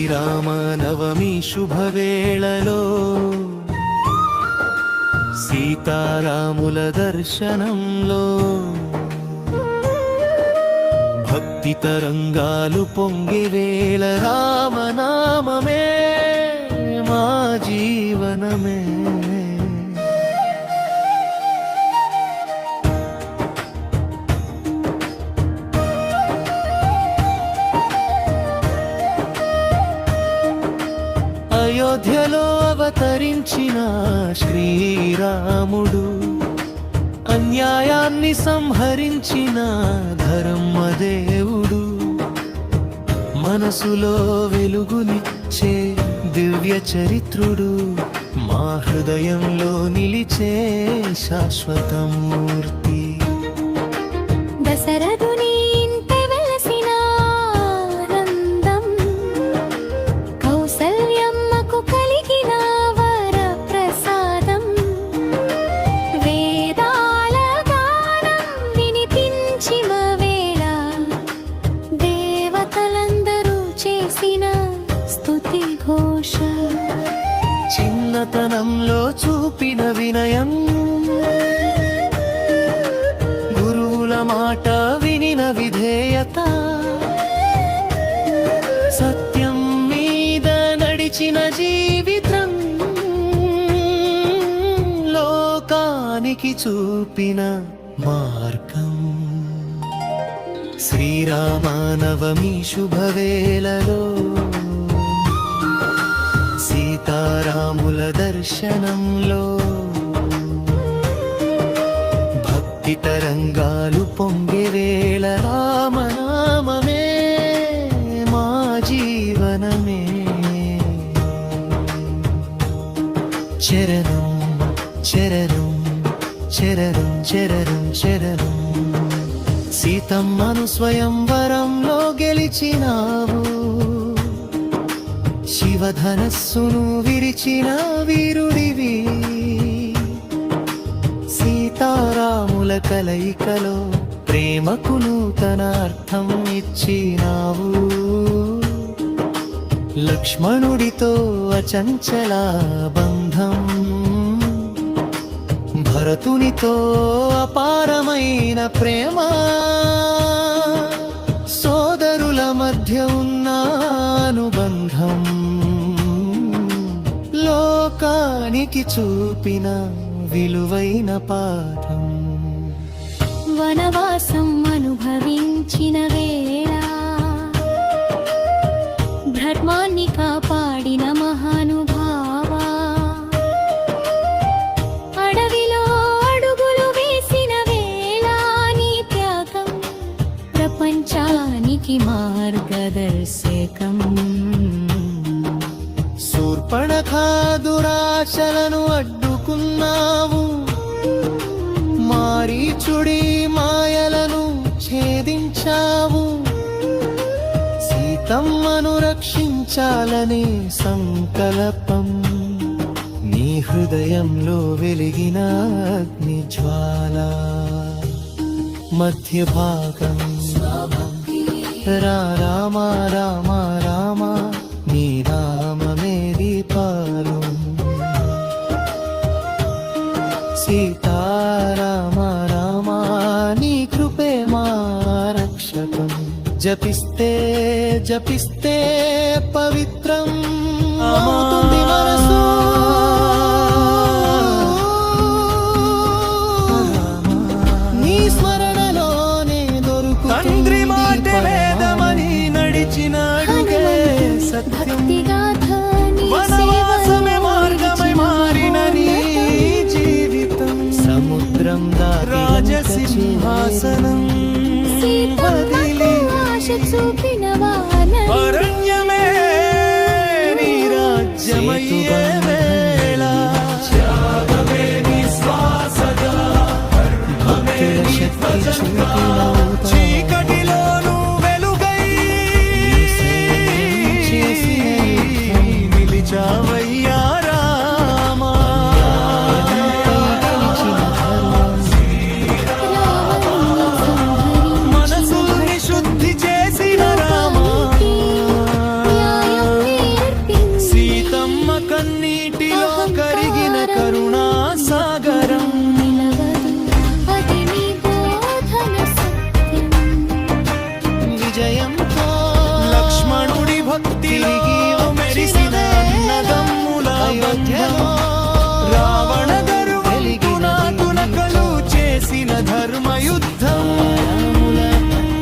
శ్రీరామనవమి శుభవేళలో సీతారాముల దర్శనంలో భక్తి తరంగాలు పొంగే వేళ రామనామమే మా జీవనమే. అయోధ్యలో అవతరించిన శ్రీరాముడు అన్యాయాన్ని సంహరించిన ధర్మదేవుడు మనసులో వెలుగునిచ్చే దివ్య చరిత్రుడు మా హృదయంలో నిలిచే శాశ్వతమూర్తి. దశరథుని చిన్నతనంలో చూపిన వినయం, గురువుల మాట వినిన విధేయత, సత్యం మీద నడిచిన జీవితం, లోకానికి చూపిన మార్గం. శ్రీరామనవమి శుభవేళలో సీతారాముల దర్శనంలో భక్తి తరంగాలు పొంగే వేళ రామనామమే మా జీవనమే. చరణం చరణం చరణం చరణం చరణం సీతమ్మను స్వయంవరంలో గెలిచినావు, శివధనస్సును విరిచిన వీరుడివి, సీతారాముల కలయికలో ప్రేమకు నూతన అర్థం ఇచ్చినావు, లక్ష్మణుడితో అచంచల బంధం, భరతునితో అపారమైన ప్రేమ, సోదరుల మధ్య ఉన్న అనుబంధం, లోకానికి చూపిన విలువైన పాఠం. వనవాసం అనుభవించిన వేళ ధర్మాన్ని కాపాడిన మహానుభావా, అడవిలో అడుగులు వేసిన వేళ నీ త్యాగం ప్రపంచానికి మార్గదర్శకం. శూర్పణఖ దురాశలను అడ్డుకున్నావు, మారీచుడి మాయలను ఛేదించావు, సీతమ్మను రక్షించాలనే సంకల్పం నీ హృదయంలో వెలిగిన అగ్ని జ్వాల. మధ్య భాగం రామ రామ రామ నీ నామమే దీపాలు, సీతారామ రామ నీ కృపే మా రక్షకం. జపిస్తే జపిస్తే పవిత్రం అవుతుంది మనసు, నీ స్మరణలోనే దొరుకుతుంది వేదమని నడిచిన అడుగే సత్యం. వనవాసమే మార్గమై మారిన నీ జీవితం, సముద్రం దాటి రాజసింహాసనం వదిలి అరణ్యమే నీ రాజ్యమయ్యే వేళ, త్యాగమే నీ శ్వాసగా, ధర్మమే నీ ధ్వజంగా, చీకటిలోను వెలుగై నిలిచావయ్యా రామా. మనసుల్ని శుద్ధి చేసిన రామా, చేసిన ధర్మయుద్ధం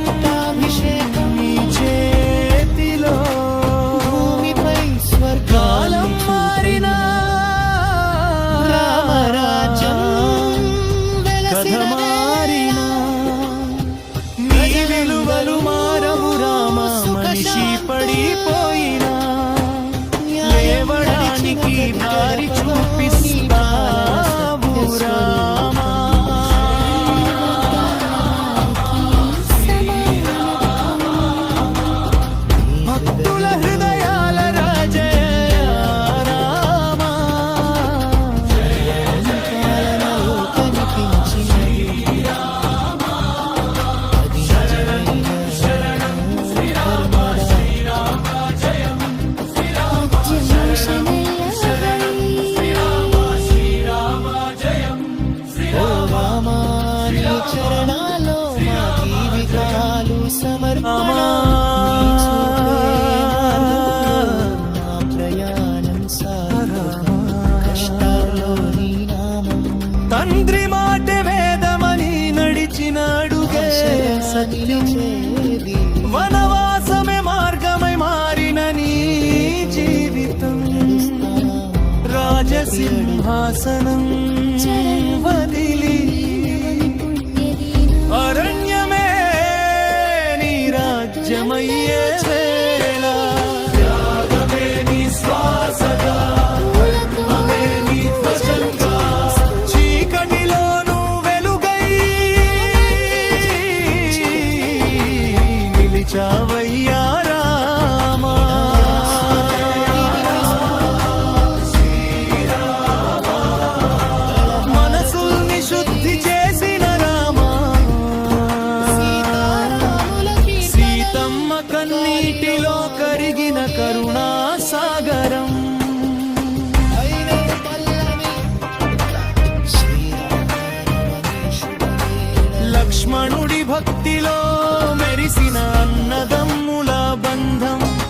పట్టాభిషేకం నీ చేతిలో భూమిపై స్వర్గాలం కాలం మారిన రామరాజ్యం కథ వెలసిన మారిన నీ విలువలు మారవు రామ మనిషి పడిపోయినా లేవడానికి దారి చూపిస్తావు రామా భక్తుల హృదయాల రాజయ రామా పాలనలో కనిపించినది అది నిజమైన ఓ రామా నీ చరణాల్లో మా జీవితాలు సమర్పణ నీ చూపే మార్గంలో నా ప్రయాణం సాగు కష్టాల్లో నీ నామం తండ్రి మాట వేదమని నడిచిన అడుగే సత్యం నిలిచేది వనవాసమే మార్గమై మారిన నీ జీవితం రాజసింహాసనం వదిలి అరణ్యమే నీ రాజ్యమయ్యే వేళ త్యాగమే నీ శ్వాసగా ధర్మమే నీ ధ్వజంగా చీకటిలోనూ వెలుగై నిలిచావయ్యా రామా మనసుల్ని శుద్ధి చేసిన రామా సీతమ్మ కన్నీటిలో కరిగిన కరుణా సాగరం అయినే పల్లవి శ్రీరామ రమేశుడే లక్ష్మణుడి భక్తిలో